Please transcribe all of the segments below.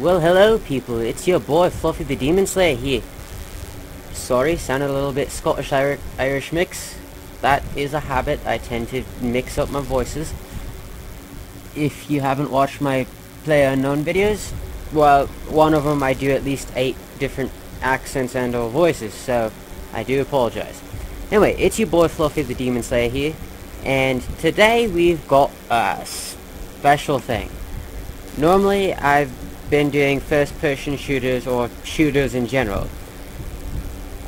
Well, hello people, it's your boy Fluffy the Demon Slayer here. Sorry, sounded a little bit Scottish-Irish mix. That is a habit, I tend to mix up my voices. If you haven't watched my PlayerUnknown videos, well, one of them I do at least 8 different accents and or voices, so I do apologize. Anyway, it's your boy Fluffy the Demon Slayer here, and today we've got a special thing. Normally, I've been doing first-person shooters or shooters in general,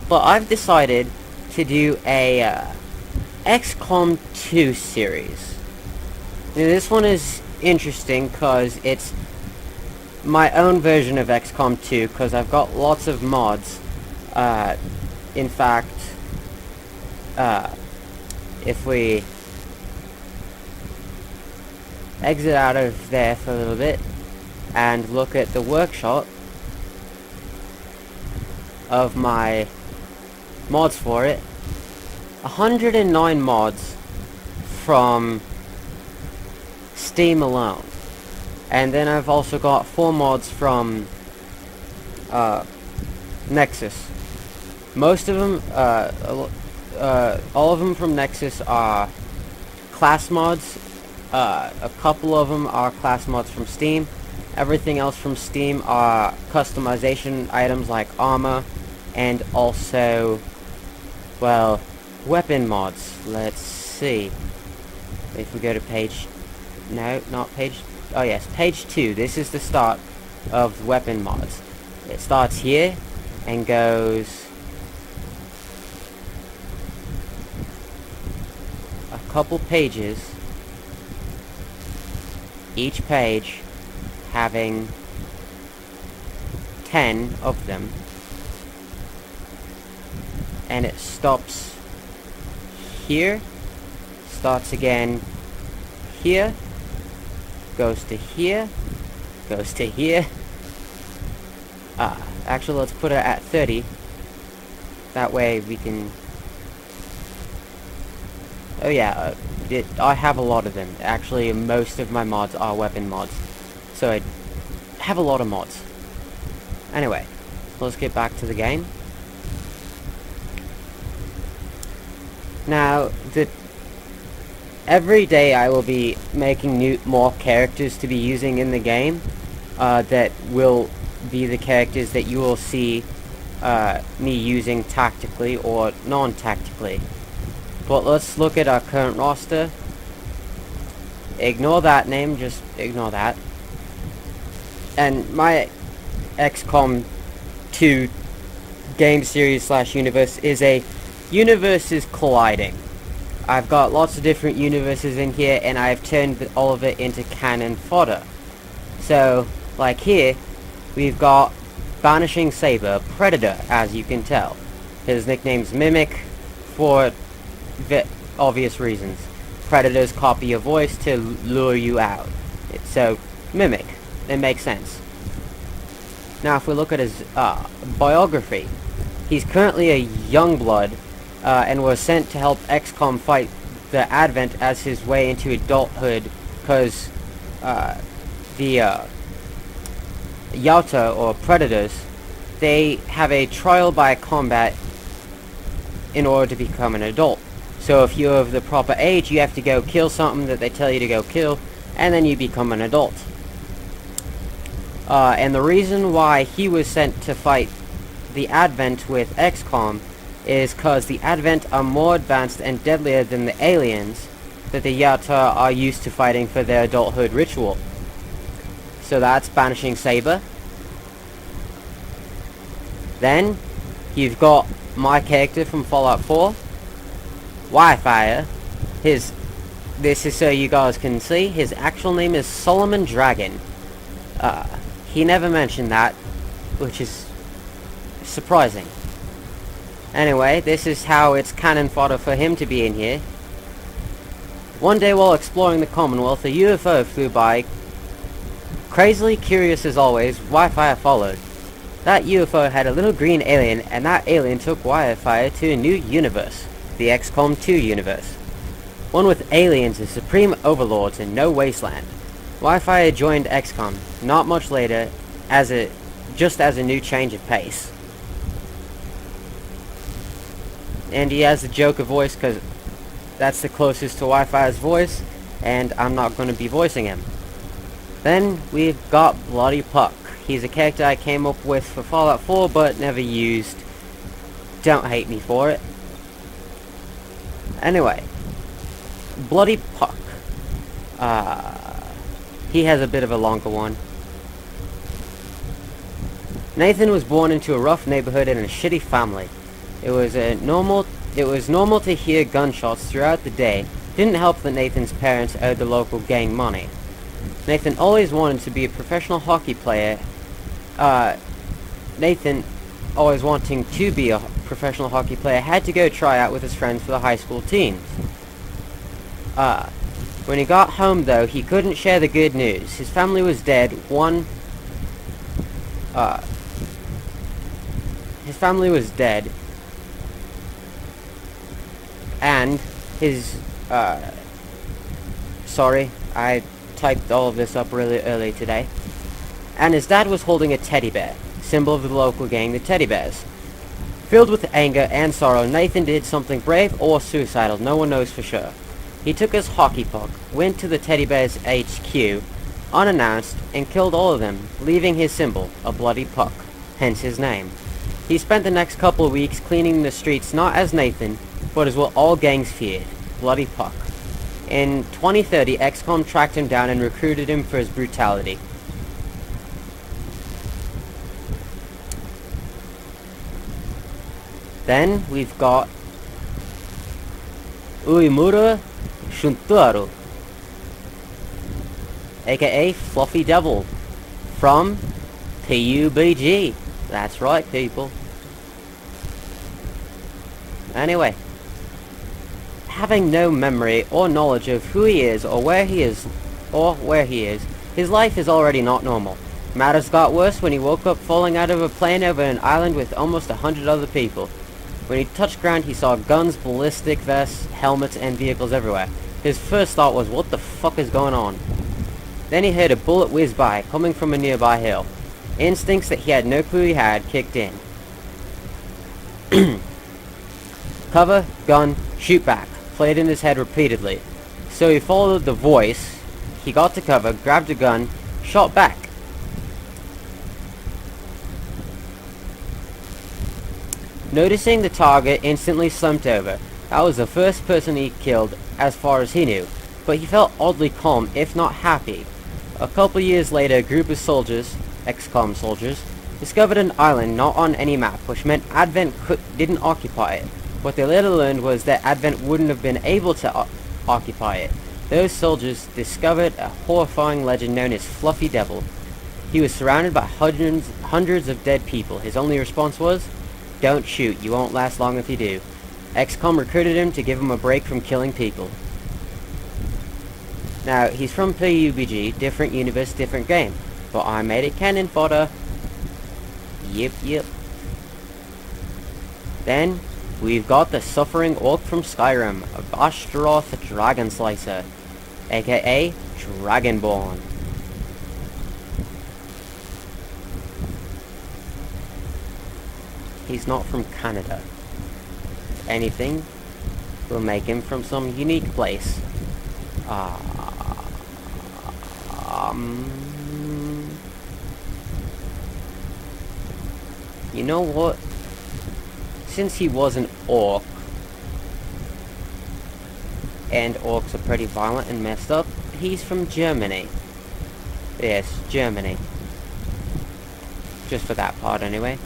but I've decided to do a XCOM 2 series. Now, this one is interesting because it's my own version of XCOM 2 because I've got lots of mods. In fact, if we exit out of there for a little bit and look at the workshop of my mods for it, 109 mods from Steam alone, and then I've also got 4 mods from Nexus. Most of them, all of them from Nexus are class mods. A couple of them are class mods from Steam. Everything else from Steam are customization items like armor, and also, well, weapon mods. Let's see. If we go to page... No, not page... Oh yes, page 2. This is the start of weapon mods. It starts here and goes a couple pages, each page having 10 of them, and it stops here, starts again here, goes to here, goes to here. Actually, let's put it at 30. That way we can... Oh yeah, I have a lot of them. Actually, most of my mods are weapon mods. So I have a lot of mods. Anyway, let's get back to the game. Now, every day I will be making more characters to be using in the game. That will be the characters that you will see me using tactically or non-tactically. But let's look at our current roster. Ignore that name, just ignore that. And my XCOM 2 game series / universe is a universes colliding. I've got lots of different universes in here, and I've turned all of it into cannon fodder. So, like here, we've got Banishing Saber, Predator, as you can tell. His nickname's Mimic for obvious reasons. Predators copy your voice to lure you out. So, Mimic. It makes sense. Now, if we look at his biography, he's currently a Youngblood, and was sent to help XCOM fight the Advent as his way into adulthood, because the Yautja, or Predators, they have a trial by combat in order to become an adult. So if you're of the proper age, you have to go kill something that they tell you to go kill, and then you become an adult. And the reason why he was sent to fight the Advent with XCOM is because the Advent are more advanced and deadlier than the aliens that the Yautja are used to fighting for their adulthood ritual. So that's Banishing Saber. Then, you've got my character from Fallout 4, Wildfire. This is so you guys can see, his actual name is Solomon Dragon. He never mentioned that, which is surprising. Anyway, this is how it's cannon fodder for him to be in here. One day while exploring the Commonwealth, a UFO flew by. Crazily curious as always, Wildfire followed. That UFO had a little green alien, and that alien took Wildfire to a new universe, the XCOM 2 universe. One with aliens as supreme overlords and no wasteland. Wildfire joined XCOM. Not much later, as a just as a new change of pace. And he has the Joker voice because that's the closest to Wi-Fi's voice, and I'm not going to be voicing him. Then we've got Bloody Puck. He's a character I came up with for Fallout 4 but never used. Don't hate me for it. Anyway, Bloody Puck. He has a bit of a longer one. Nathan was born into a rough neighborhood in a shitty family. It was normal to hear gunshots throughout the day. Didn't help that Nathan's parents owed the local gang money. Nathan always wanted to be a professional hockey player. Nathan, always wanting to be a professional hockey player, had to go try out with his friends for the high school teams. When he got home, though, he couldn't share the good news. His family was dead. His family was dead. And his, sorry, I typed all of this up really early today. And his dad was holding a teddy bear, symbol of the local gang, the Teddy Bears. Filled with anger and sorrow, Nathan did something brave or suicidal, no one knows for sure. He took his hockey puck, went to the Teddy Bears HQ, unannounced, and killed all of them, leaving his symbol, a bloody puck, hence his name. He spent the next couple of weeks cleaning the streets not as Nathan, but as what all gangs feared, Bloody Puck. In 2030, XCOM tracked him down and recruited him for his brutality. Then we've got Uemura Shuntaro, aka Fluffy Devil, from PUBG. That's right, people. Anyway, having no memory or knowledge of who he is or where he is, his life is already not normal. Matters got worse when he woke up falling out of a plane over an island with almost 100 other people. When he touched ground, he saw guns, ballistic vests, helmets, and vehicles everywhere. His first thought was, what the fuck is going on? Then he heard a bullet whiz by, coming from a nearby hill. Instincts that he had no clue he had kicked in. Cover, gun, shoot back, played in his head repeatedly. So he followed the voice, he got to cover, grabbed a gun, shot back. Noticing the target, instantly slumped over. That was the first person he killed, as far as he knew, but he felt oddly calm, if not happy. A couple years later, a group of soldiers, XCOM soldiers, discovered an island not on any map, which meant Advent didn't occupy it. What they later learned was that Advent wouldn't have been able to occupy it. Those soldiers discovered a horrifying legend known as Fluffy Devil. He was surrounded by hundreds of dead people. His only response was, "Don't shoot, you won't last long if you do." XCOM recruited him to give him a break from killing people. Now, he's from PUBG, different universe, different game, but I made it canon fodder. Yep. Then, we've got the suffering orc from Skyrim, Vashtaroth Dragon Slicer, aka Dragonborn. He's not from Canada. Anything will make him from some unique place. You know what? Since he was an orc, and orcs are pretty violent and messed up, he's from Germany. Yes, Germany. Just for that part anyway.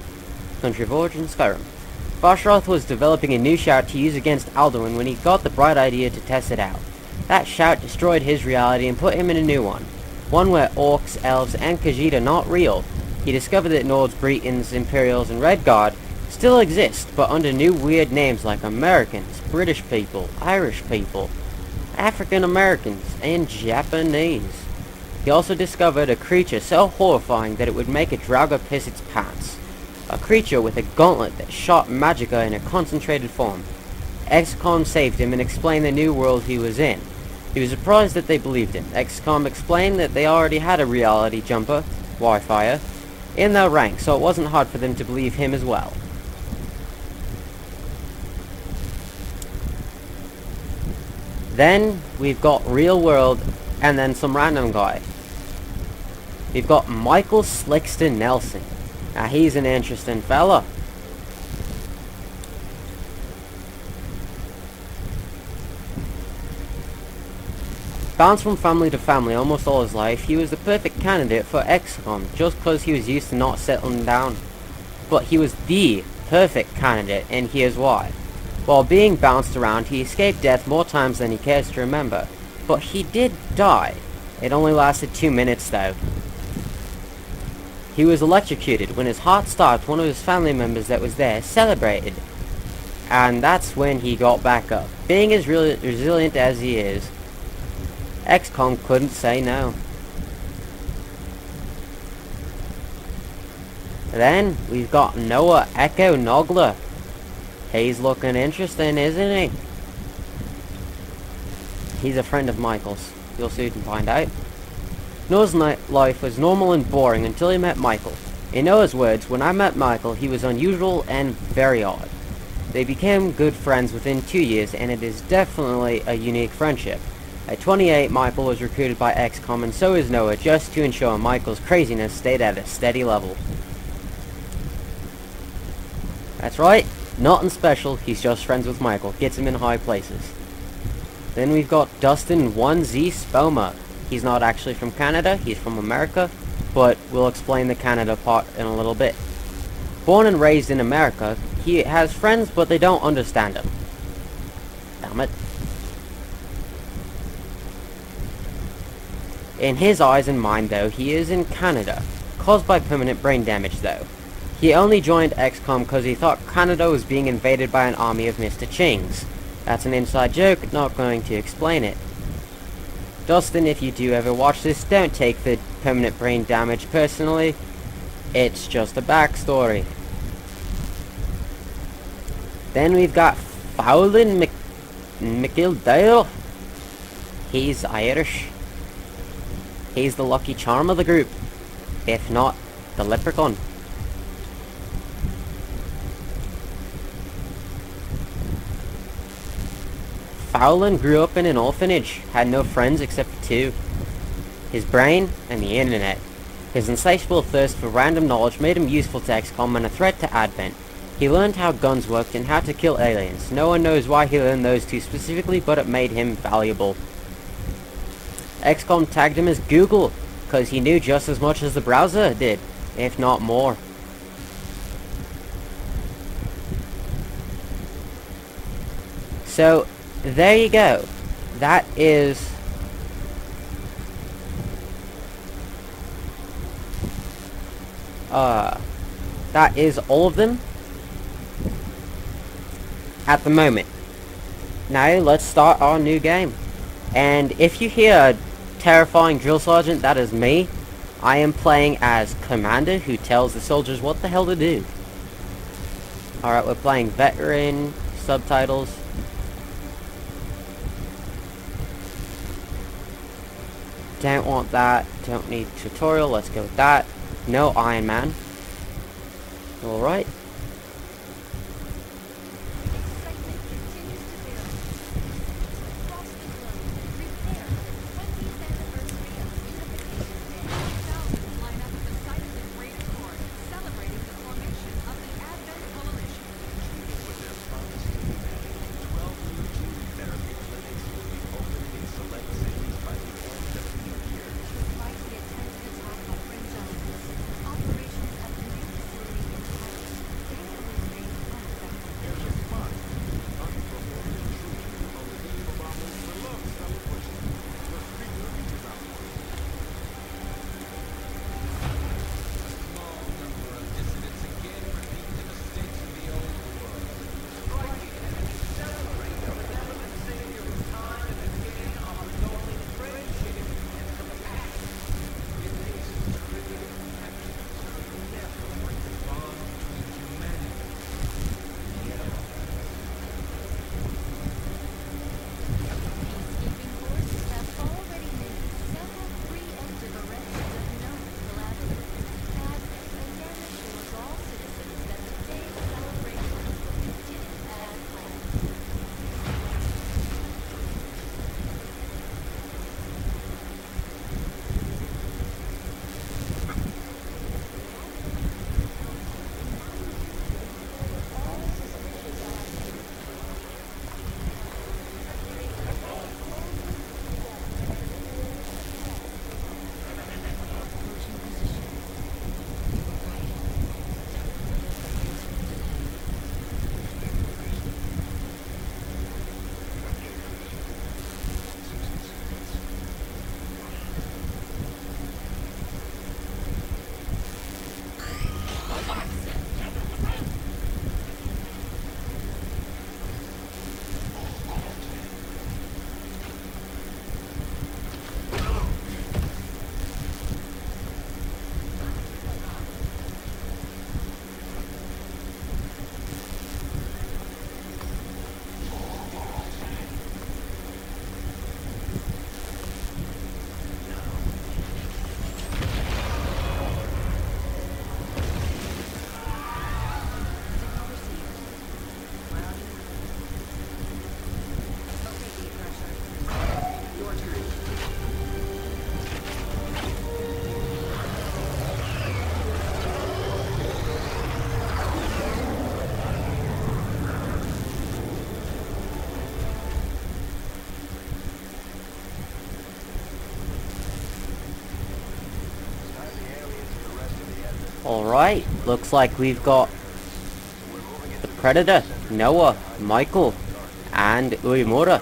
Country of origin, Skyrim. Vashtaroth was developing a new shout to use against Alduin when he got the bright idea to test it out. That shout destroyed his reality and put him in a new one. One where orcs, elves, and Khajiit are not real. He discovered that Nords, Bretons, Imperials, and Red Guard still exist, but under new weird names like Americans, British people, Irish people, African Americans, and Japanese. He also discovered a creature so horrifying that it would make a Draugr piss its pants. A creature with a gauntlet that shot magicka in a concentrated form. XCOM saved him and explained the new world he was in. He was surprised that they believed him. XCOM explained that they already had a reality jumper, Wi-Fi, in their ranks, so it wasn't hard for them to believe him as well. Then we've got Real World, and then some random guy. We've got Michael Slickster Nelson. Now he's an interesting fella. Bounced from family to family almost all his life, he was the perfect candidate for XCOM just because he was used to not settling down. But he was the perfect candidate, and here's why. While being bounced around, he escaped death more times than he cares to remember. But he did die. It only lasted 2 minutes though. He was electrocuted. When his heart stopped, one of his family members that was there celebrated. And that's when he got back up. Being as resilient as he is, XCOM couldn't say no. Then we've got Noah Echo Nogler. He's looking interesting, isn't he? He's a friend of Michael's. You'll soon find out. Noah's life was normal and boring until he met Michael. In Noah's words, when I met Michael, he was unusual and very odd. They became good friends within 2 years, and it is definitely a unique friendship. At 28, Michael was recruited by XCOM, and so is Noah, just to ensure Michael's craziness stayed at a steady level. That's right, nothing special, he's just friends with Michael, gets him in high places. Then we've got Dustin 1Z Spoma. He's not actually from Canada, he's from America, but we'll explain the Canada part in a little bit. Born and raised in America, he has friends, but they don't understand him. Damn it. In his eyes and mind though, he is in Canada, caused by permanent brain damage though. He only joined XCOM because he thought Canada was being invaded by an army of Mr. Chings. That's an inside joke, not going to explain it. Dustin, if you do ever watch this, don't take the permanent brain damage personally. It's just a backstory. Then we've got Fowlin McIldale. He's Irish. He's the lucky charm of the group, if not the leprechaun. Fowlin grew up in an orphanage, had no friends except for 2. His brain and the internet. His insatiable thirst for random knowledge made him useful to XCOM and a threat to Advent. He learned how guns worked and how to kill aliens. No one knows why he learned those 2 specifically, but it made him valuable. XCOM tagged him as Google, because he knew just as much as the browser did, if not more. So, there you go. That is all of them at the moment. Now let's start our new game. And if you hear a terrifying drill sergeant, that is me. I am playing as Commander, who tells the soldiers what the hell to do. Alright, we're playing veteran, subtitles. Don't want that, don't need tutorial, let's go with that. No Iron Man. Alright. Alright, looks like we've got the Predator, Noah, Michael, and Uemura.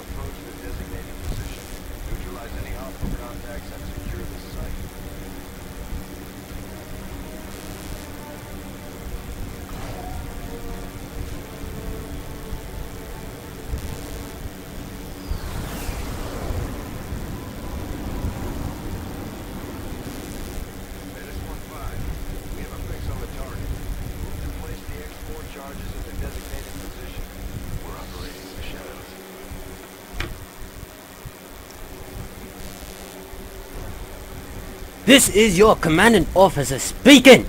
This is your commanding officer speaking!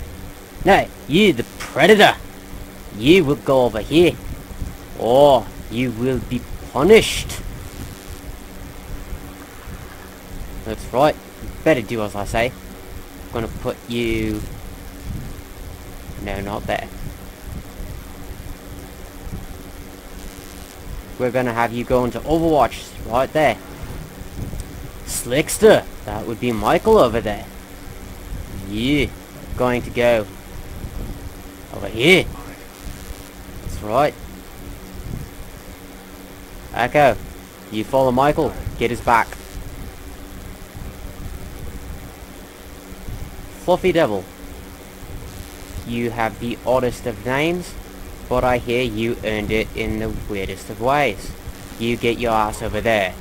Now, you the Predator, you will go over here, or you will be punished. That's right, better do as I say. I'm gonna put you... No, not there. We're gonna have you go into Overwatch, right there. Slickster, that would be Michael over there. Yeah, going to go over here. That's right. Echo, you follow Michael, get his back. Fluffy Devil, you have the oddest of names, but I hear you earned it in the weirdest of ways. You get your ass over there.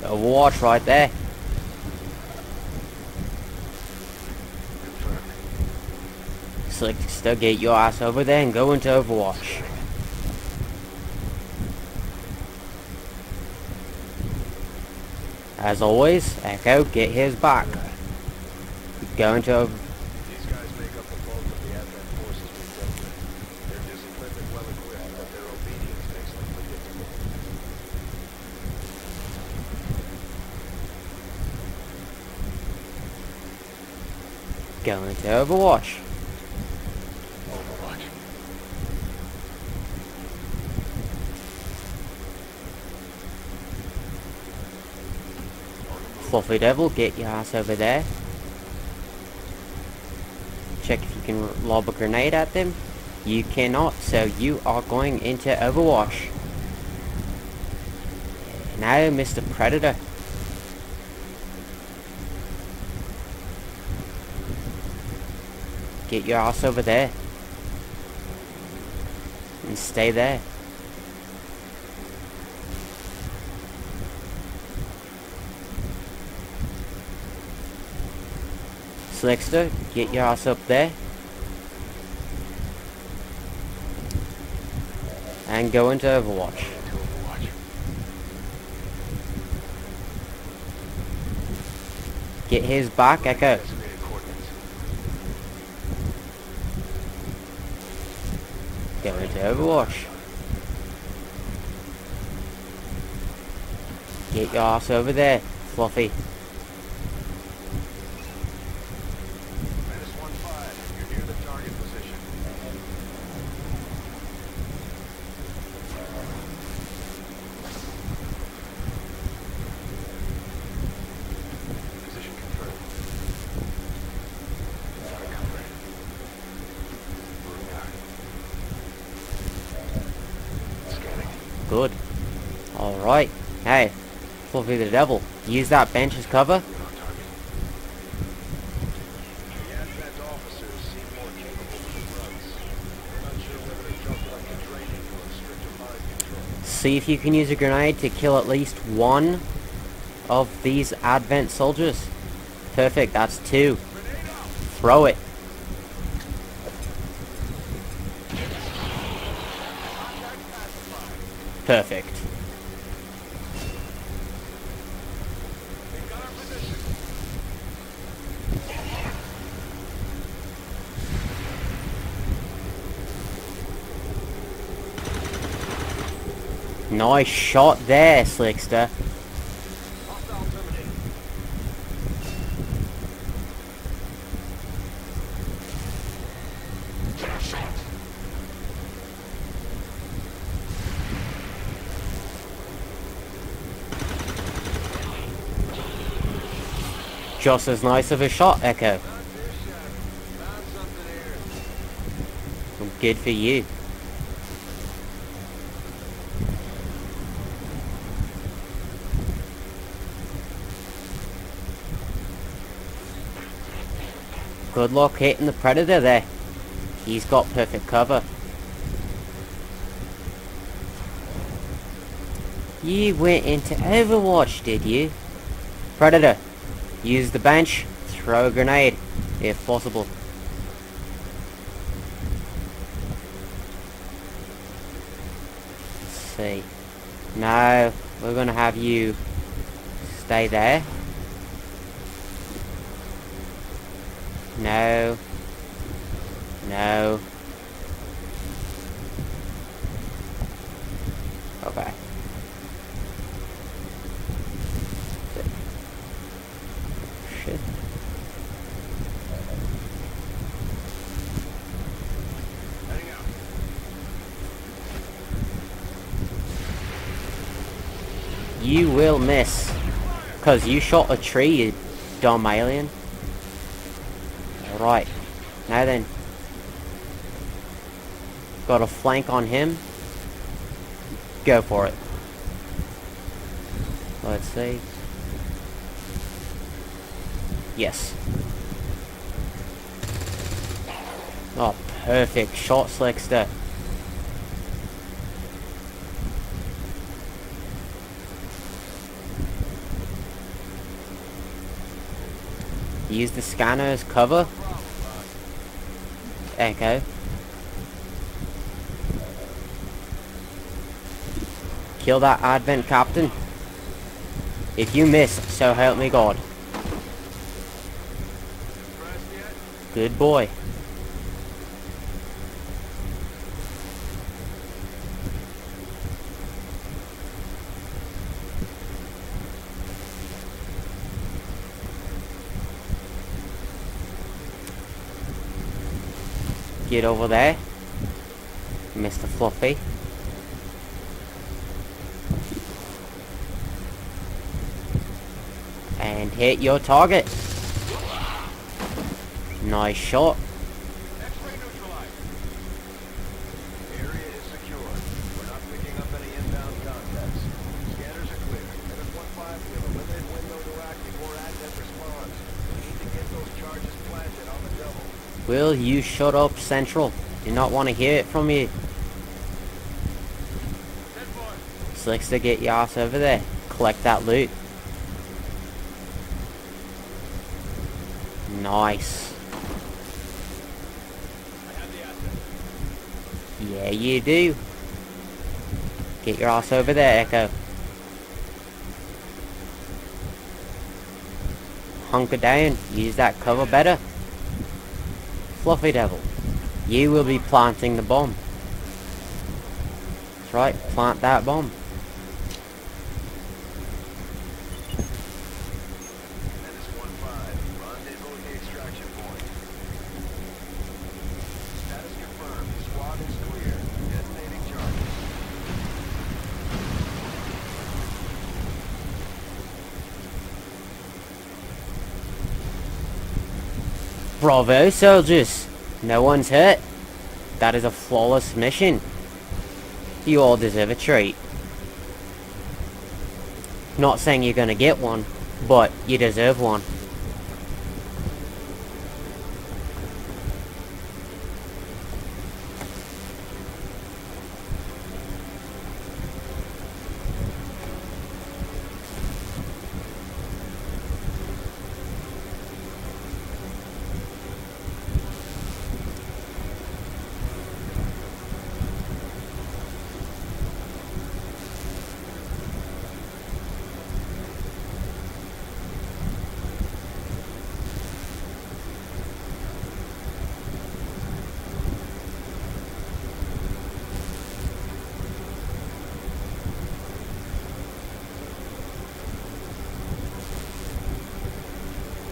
Overwatch right there. Slickster, get your ass over there and go into Overwatch. As always, Echo, get his back. Go into Overwatch. These guys make up the bulk of the Advent forces we've dealt with. They're disciplined and well equipped, but their obedience makes them predictable. Go into Overwatch. Overwatch. Fluffy Devil, get your ass over there. Check if you can lob a grenade at them. You cannot, so you are going into Overwatch. Now, Mr. Predator. Get your ass over there. And stay there. Slickster, get your ass up there. And go into Overwatch. Get his back, Echo. Go into Overwatch. Get your ass over there, Fluffy. -15. You're near the target position. Position confirmed. Gotta cover it. Moving out. Scanning. Good. Alright. Hey, Fluffy the Devil, use that bench as cover. We're on target. The Advent officers seem more capable than the grunts. We're not sure whether to jump like the training or stricter mind control. See if you can use a grenade to kill at least one of these Advent soldiers. Perfect, that's 2. Throw it. Perfect. They've got our position. Nice shot there, Slickster. Hostile terminated. just as nice of a shot, Echo. Not this shot. Found something here. Good for you. Good luck hitting the predator there. He's got perfect cover. You went into Overwatch, did you? Predator, use the bench, throw a grenade, if possible. Let's see. No, we're gonna have you stay there. No. No. Okay. Shit. Heading out. You will miss. Cause you shot a tree, you dumb alien. Right. Now then. Got a flank on him. Go for it. Let's see. Yes. Oh, perfect shot, Slickster. Use the scanner as cover. Echo. Kill that Advent Captain. If you miss, so help me God. Impressed yet? Good boy. Get over there, Mr. Fluffy. And hit your target. Nice shot. X-ray neutralized. Area is secure. We're not picking up any inbound contacts. Scanners are clear. MS-15, we have a limited window to act before Advent responds. We need to get those charges planted on the double. Will you shut up, Central? Do not want to hear it from you. 10-4. Slickster, get your ass over there. Collect that loot. Nice. I have the asset. Yeah, you do. Get your ass over there, Echo. Hunker down. Use that cover better. Fluffy Devil, you will be planting the bomb. That's right, plant that bomb. MS-15, rendezvous at the extraction point. Status confirmed. Squad is clear. Detonating charges. Bravo, soldiers. No one's hurt. That is a flawless mission. You all deserve a treat. Not saying you're gonna get one, but you deserve one.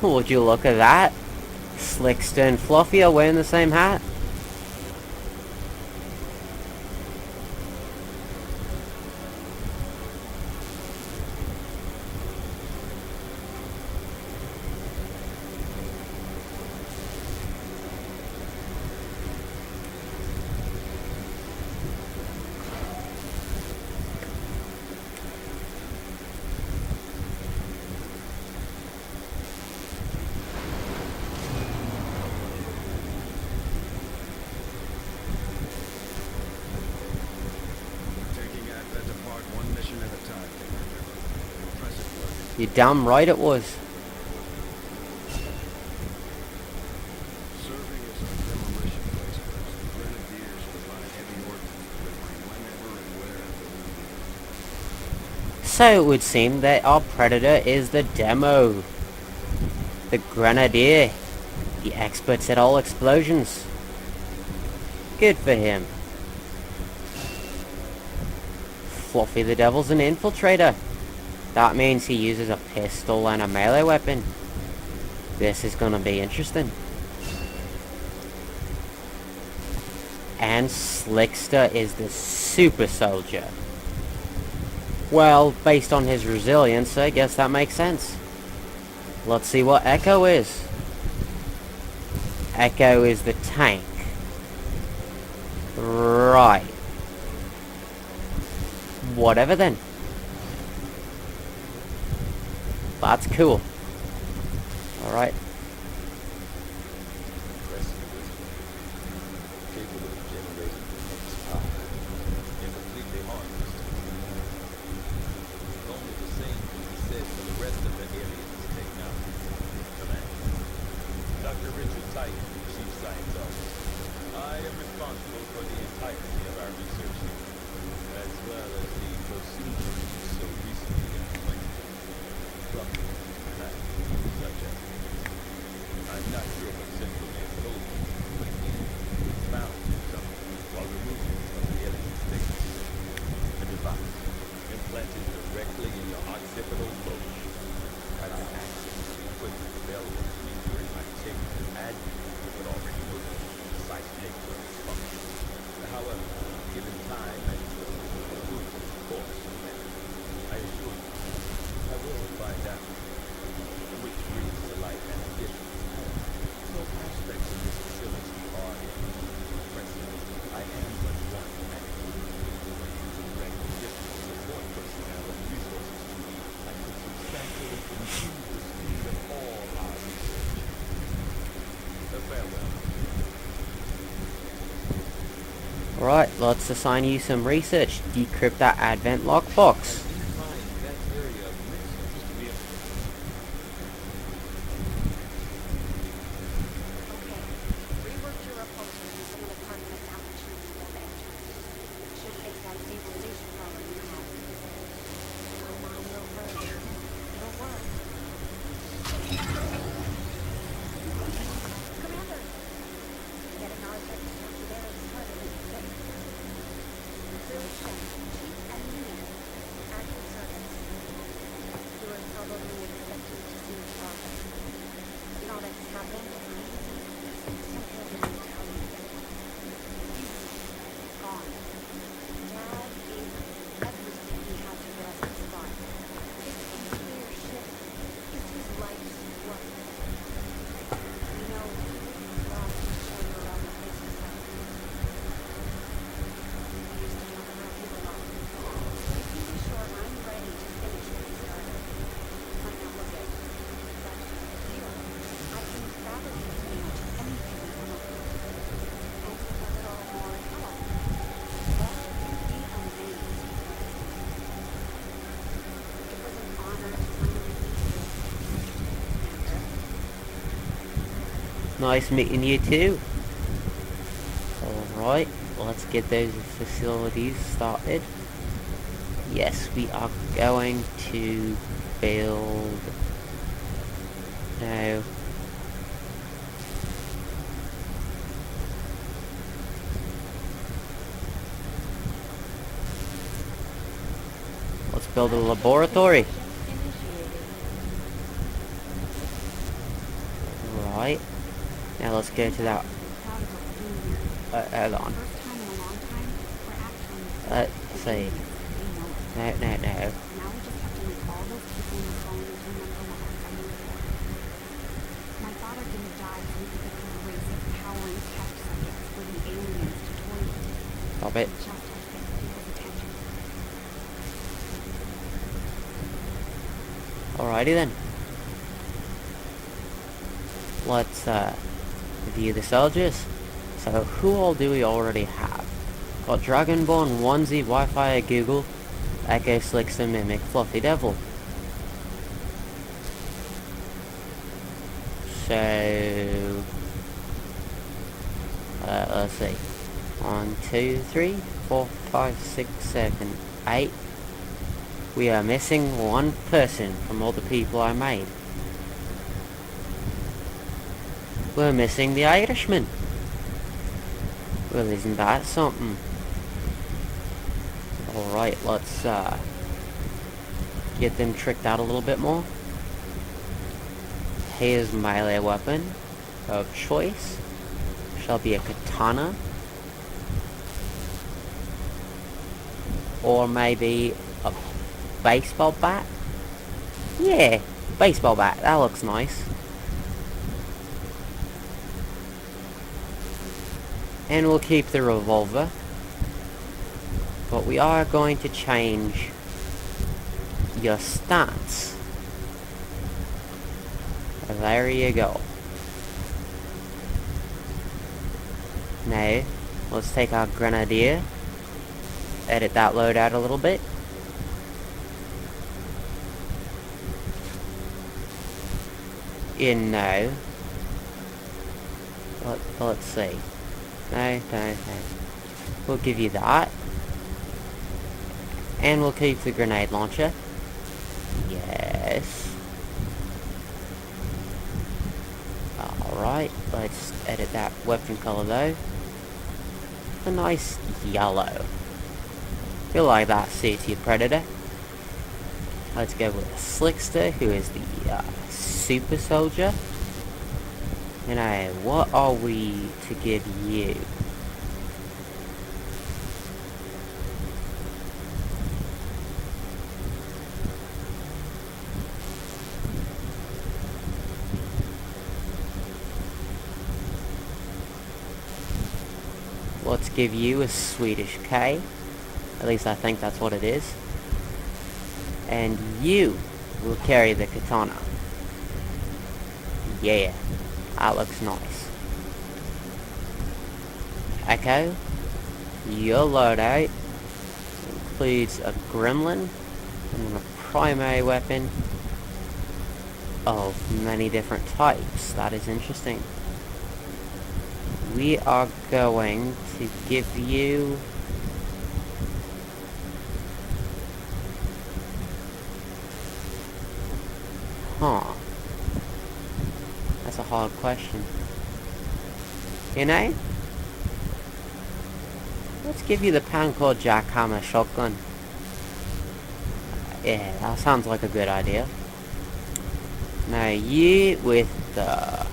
Would you look at that? Slickster and Fluffy are wearing the same hat. You're damn right it was. Serving as our demolition place, the Grenadiers provide heavy ordnance delivery whenever and wherever we need. So it would seem that our predator is the demo. The Grenadier. The experts at all explosions. Good for him. Fluffy the Devil's an infiltrator. That means he uses a pistol and a melee weapon. This is gonna be interesting. And Slickster is the super soldier. Well, based on his resilience, I guess that makes sense. Let's see what Echo is. Echo is the tank. Right. Whatever then. That's cool. Alright. Capable of generating immense power and completely harmless to human. Only the same can be said for the rest of the aliens' technology. Command. Dr. Richard Titan, Chief Science Officer. I am responsible for the entirety of our research here, as well as the procedures so recently implemented. Roughly, such as I'm not sure what Central may have told you, but again, we found something while removing from the alien state. A device implanted directly in your occipital lobe. Had I access to the equipment available to me during my tenure as admin, would already know the precise nature of its function. However, given time and proof, of course, I assure you, I will find out. Which brings to light an additional point. So aspects of this facility are impressive. I am but one man. Direct additional support personnel and resources to me, I could substantially improve the speed of all our research. Farewell. Alright, let's assign you some research. Decrypt that Advent lockbox. That area of mix seems to be a Okay. Rework your upholstery using an apartment malfunctioning in both engines. Should fix that stabilization problem you have. Come on, little bird. It'll work. Commander! Getting our effects after there is harder than you think. Bill Shen, Chief Engineer, Active Service. You are probably expecting to see progress. You know that's happening behind the scenes. Something I didn't tell you yet. He's gone. Dad gave everything he had to get us this far. This entire ship is his life's work. You know, he's lost to show you around the place himself. He used to talk about you a lot. If you be sure I'm ready to finish what he started. Might not look it, but here, I can fabricate pretty much anything we come up with. And with a little more help, well, you'd be amazed. It was an honor to finally meet you, Commander. Nice meeting you too. Alright, let's get those facilities started. Yes, we are going to build... No. Let's build a laboratory. Right. Now let's go to that. Hold on. First time in a long time, we're actually Let's see. they know it. No, no, no. Now we just have to make all those people in the colonies remember what we're fighting for. My father didn't die so we could become a race of powering test subjects for the aliens to toy with. Stop it. Just to get people's attention. Alrighty then. Let's review the soldiers. So who all do we already have? Got Dragonborn, Onesie, Wi-Fi, Google, Echo, Slickster, Mimic, Fluffy Devil. So, let's see. 1, 2, 3, 4, 5, 6, 7, 8. We are missing one person from all the people I made. We're missing the Irishman. Well, isn't that something? Alright, let's get them tricked out a little bit more. His melee weapon of choice shall be a katana. Or maybe a baseball bat? Yeah, baseball bat. That looks nice. And we'll keep the revolver. But we are going to change your stance. There you go. Now, let's take our grenadier. Edit that loadout a little bit. In now. Let's see. No. We'll give you that. And we'll keep the grenade launcher. Yes. Alright, let's edit that weapon color though. A nice yellow. Feel like that suits your Predator. Let's go with Slickster, who is the super soldier. You know, what are we to give you? Let's give you a Swedish K. At least I think that's what it is. And you will carry the katana. Yeah, that looks nice. Echo, your loadout includes a gremlin and a primary weapon of many different types. That is interesting. We are going to give you that's a hard question. You know? Let's give you the Pancore Jackhammer shotgun. Yeah, that sounds like a good idea. Now you with the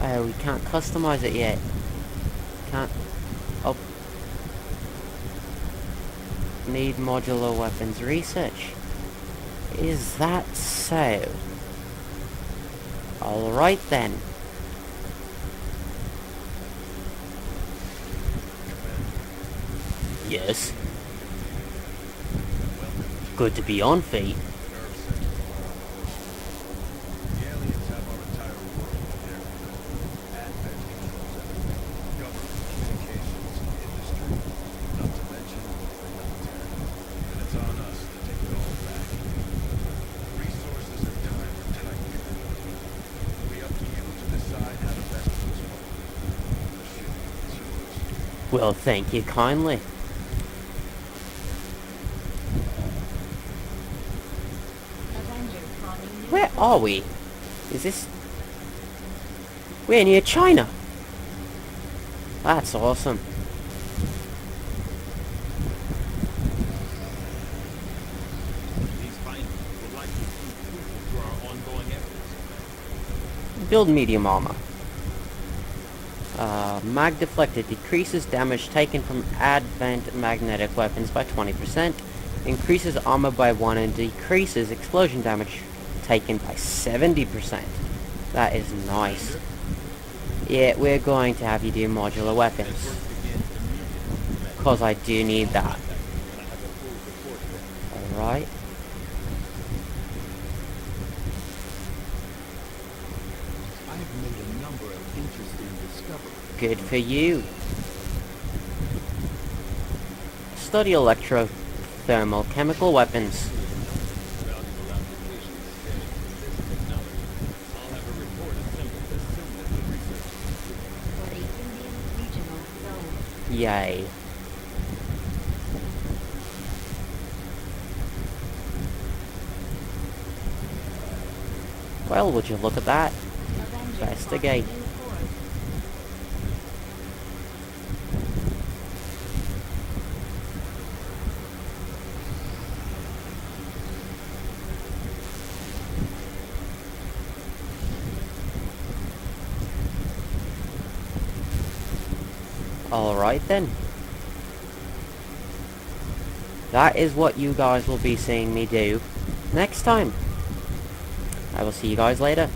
oh, we can't customize it yet. Can't. Oh. Need modular weapons research. Is that so? Alright then. Yes. Good to be on feet. The aliens have our entire world at their control. Advent controls everything. Government, communications, industry, not to mention the military. And it's on us to take it all back. Resources and time are tight. It'll be up to you to decide how to best use them. The ship is yours. Well, thank you kindly. Where are we? Is this... We're near China. That's awesome. These findings will likely prove crucial to our ongoing efforts. Build medium armor. Mag deflected decreases damage taken from advent magnetic weapons by 20%, increases armor by 1, and decreases explosion damage taken by 70%. That is nice. Yeah, we're going to have you do modular weapons. Because I do need that. Alright. I have made a number of interesting discoveries. Good for you. Study electrothermal chemical weapons. Yay. Well, would you look at that? Investigate. Alright then. That is what you guys will be seeing me do next time. I will see you guys later.